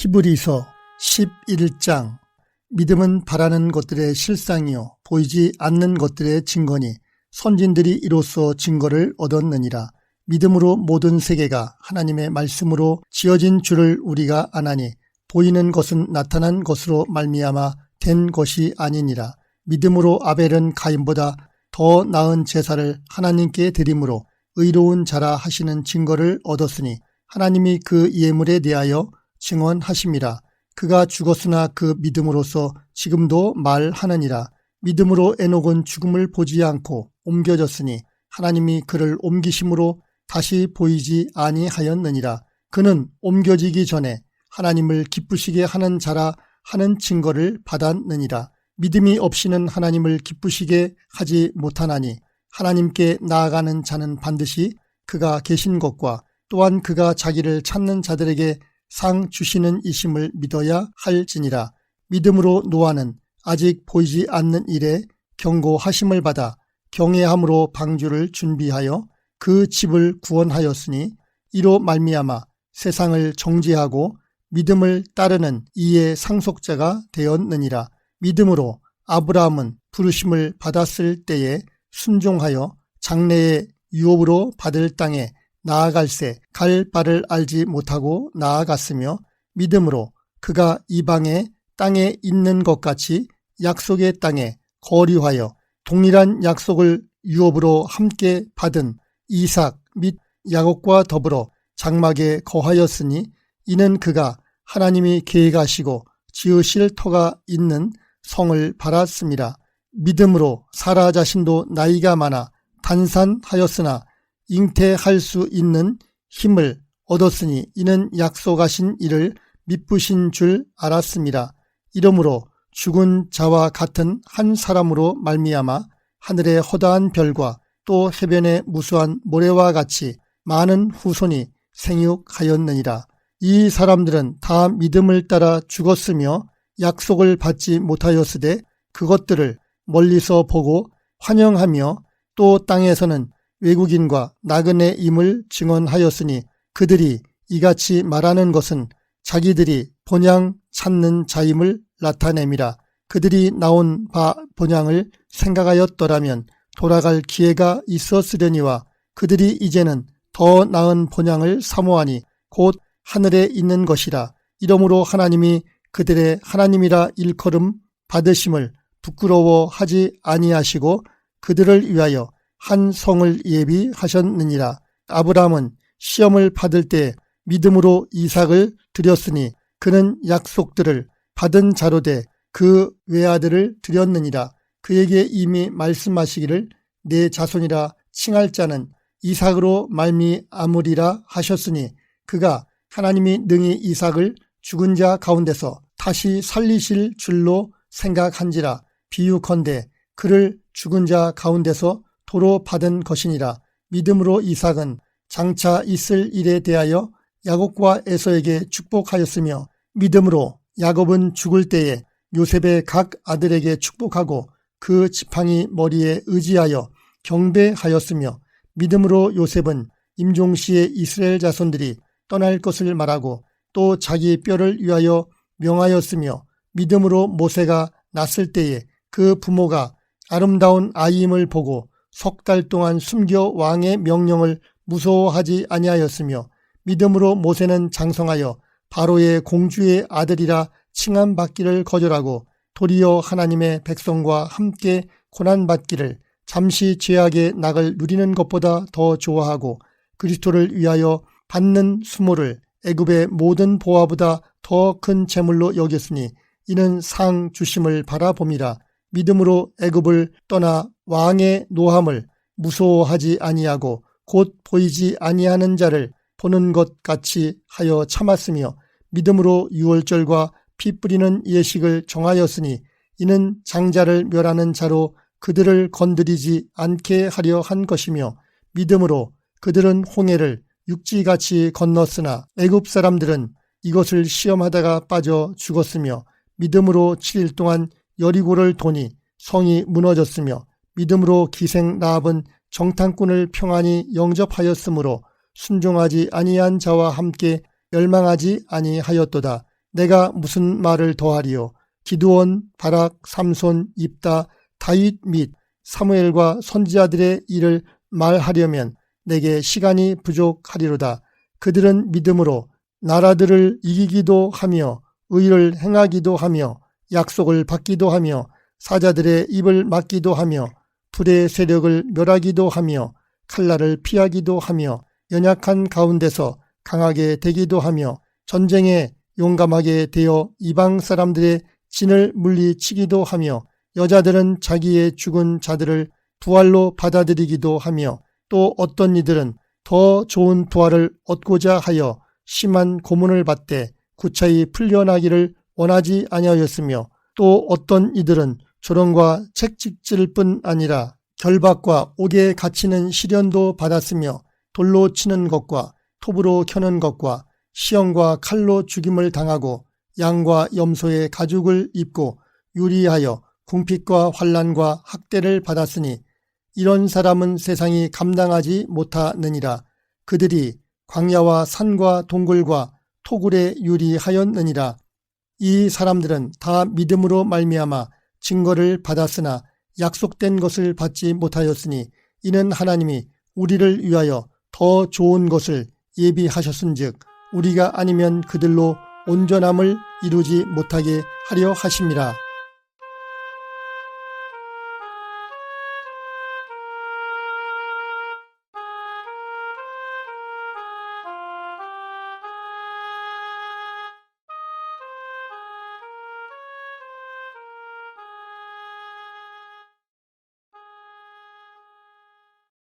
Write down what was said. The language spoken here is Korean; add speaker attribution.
Speaker 1: 히브리서 11장. 믿음은 바라는 것들의 실상이요 보이지 않는 것들의 증거니 선진들이 이로써 증거를 얻었느니라. 믿음으로 모든 세계가 하나님의 말씀으로 지어진 줄을 우리가 아나니 보이는 것은 나타난 것으로 말미암아 된 것이 아니니라. 믿음으로 아벨은 가인보다 더 나은 제사를 하나님께 드림으로 의로운 자라 하시는 증거를 얻었으니 하나님이 그 예물에 대하여 증언하심이라. 그가 죽었으나 그 믿음으로서 지금도 말하느니라. 믿음으로 에녹은 죽음을 보지 않고 옮겨졌으니 하나님이 그를 옮기심으로 다시 보이지 아니하였느니라. 그는 옮겨지기 전에 하나님을 기쁘시게 하는 자라 하는 증거를 받았느니라. 믿음이 없이는 하나님을 기쁘시게 하지 못하나니 하나님께 나아가는 자는 반드시 그가 계신 것과 또한 그가 자기를 찾는 자들에게 상 주시는 이심을 믿어야 할지니라. 믿음으로 노아는 아직 보이지 않는 일에 경고하심을 받아 경외함으로 방주를 준비하여 그 집을 구원하였으니 이로 말미암아 세상을 정죄하고 믿음을 따르는 이의 상속자가 되었느니라. 믿음으로 아브라함은 부르심을 받았을 때에 순종하여 장래의 유업으로 받을 땅에 나아갈새 갈 바를 알지 못하고 나아갔으며 믿음으로 그가 이방의 땅에 있는 것 같이 약속의 땅에 거류하여 동일한 약속을 유업으로 함께 받은 이삭 및 야곱과 더불어 장막에 거하였으니 이는 그가 하나님이 계획하시고 지으실 터가 있는 성을 바랐습니다. 믿음으로 사라 자신도 나이가 많아 단산하였으나 잉태할 수 있는 힘을 얻었으니 이는 약속하신 이를 미쁘신 줄 알았습니다. 이러므로 죽은 자와 같은 한 사람으로 말미암아 하늘의 허다한 별과 또 해변의 무수한 모래와 같이 많은 후손이 생육하였느니라. 이 사람들은 다 믿음을 따라 죽었으며 약속을 받지 못하였으되 그것들을 멀리서 보고 환영하며 또 땅에서는 외국인과 나그네임을 증언하였으니 그들이 이같이 말하는 것은 자기들이 본향 찾는 자임을 나타냄이라. 그들이 나온 바 본향을 생각하였더라면 돌아갈 기회가 있었으려니와 그들이 이제는 더 나은 본향을 사모하니 곧 하늘에 있는 것이라. 이러므로 하나님이 그들의 하나님이라 일컬음 받으심을 부끄러워하지 아니하시고 그들을 위하여 한 성을 예비하셨느니라. 아브라함은 시험을 받을 때 믿음으로 이삭을 드렸으니 그는 약속들을 받은 자로 돼 그 외아들을 드렸느니라. 그에게 이미 말씀하시기를 내 자손이라 칭할 자는 이삭으로 말미암으리라 하셨으니 그가 하나님이 능히 이삭을 죽은 자 가운데서 다시 살리실 줄로 생각한지라. 비유컨대 그를 죽은 자 가운데서 도로 받은 것이니라. 믿음으로 이삭은 장차 있을 일에 대하여 야곱과 에서에게 축복하였으며 믿음으로 야곱은 죽을 때에 요셉의 각 아들에게 축복하고 그 지팡이 머리에 의지하여 경배하였으며 믿음으로 요셉은 임종시에 이스라엘 자손들이 떠날 것을 말하고 또 자기 뼈를 위하여 명하였으며 믿음으로 모세가 났을 때에 그 부모가 아름다운 아이임을 보고 석 달 동안 숨겨 왕의 명령을 무서워하지 아니하였으며 믿음으로 모세는 장성하여 바로의 공주의 아들이라 칭함받기를 거절하고 도리어 하나님의 백성과 함께 고난받기를 잠시 죄악의 낙을 누리는 것보다 더 좋아하고 그리스도를 위하여 받는 수모를 애굽의 모든 보화보다 더 큰 재물로 여겼으니 이는 상 주심을 바라봄이라. 믿음으로 애굽을 떠나 왕의 노함을 무서워하지 아니하고 곧 보이지 아니하는 자를 보는 것 같이 하여 참았으며 믿음으로 유월절과 피 뿌리는 예식을 정하였으니 이는 장자를 멸하는 자로 그들을 건드리지 않게 하려 한 것이며 믿음으로 그들은 홍해를 육지같이 건넜으나 애굽 사람들은 이것을 시험하다가 빠져 죽었으며 믿음으로 7일 동안 여리고를 도니 성이 무너졌으며 믿음으로 기생 라합은 정탐꾼을 평안히 영접하였으므로 순종하지 아니한 자와 함께 멸망하지 아니하였도다. 내가 무슨 말을 더하리요. 기드온, 바락, 삼손, 입다, 다윗 및 사무엘과 선지자들의 일을 말하려면 내게 시간이 부족하리로다. 그들은 믿음으로 나라들을 이기기도 하며 의를 행하기도 하며 약속을 받기도 하며 사자들의 입을 막기도 하며 불의 세력을 멸하기도 하며 칼날을 피하기도 하며 연약한 가운데서 강하게 되기도 하며 전쟁에 용감하게 되어 이방 사람들의 진을 물리치기도 하며 여자들은 자기의 죽은 자들을 부활로 받아들이기도 하며 또 어떤 이들은 더 좋은 부활을 얻고자 하여 심한 고문을 받되 구차히 풀려나기를 원하지 아니하였으며 또 어떤 이들은 조롱과 책찍질 뿐 아니라 결박과 옥에 갇히는 시련도 받았으며 돌로 치는 것과 톱으로 켜는 것과 시험과 칼로 죽임을 당하고 양과 염소의 가죽을 입고 유리하여 궁핍과 환난과 학대를 받았으니 이런 사람은 세상이 감당하지 못하느니라. 그들이 광야와 산과 동굴과 토굴에 유리하였느니라. 이 사람들은 다 믿음으로 말미암아 증거를 받았으나 약속된 것을 받지 못하였으니 이는 하나님이 우리를 위하여 더 좋은 것을 예비하셨은즉 우리가 아니면 그들로 온전함을 이루지 못하게 하려 하심이라.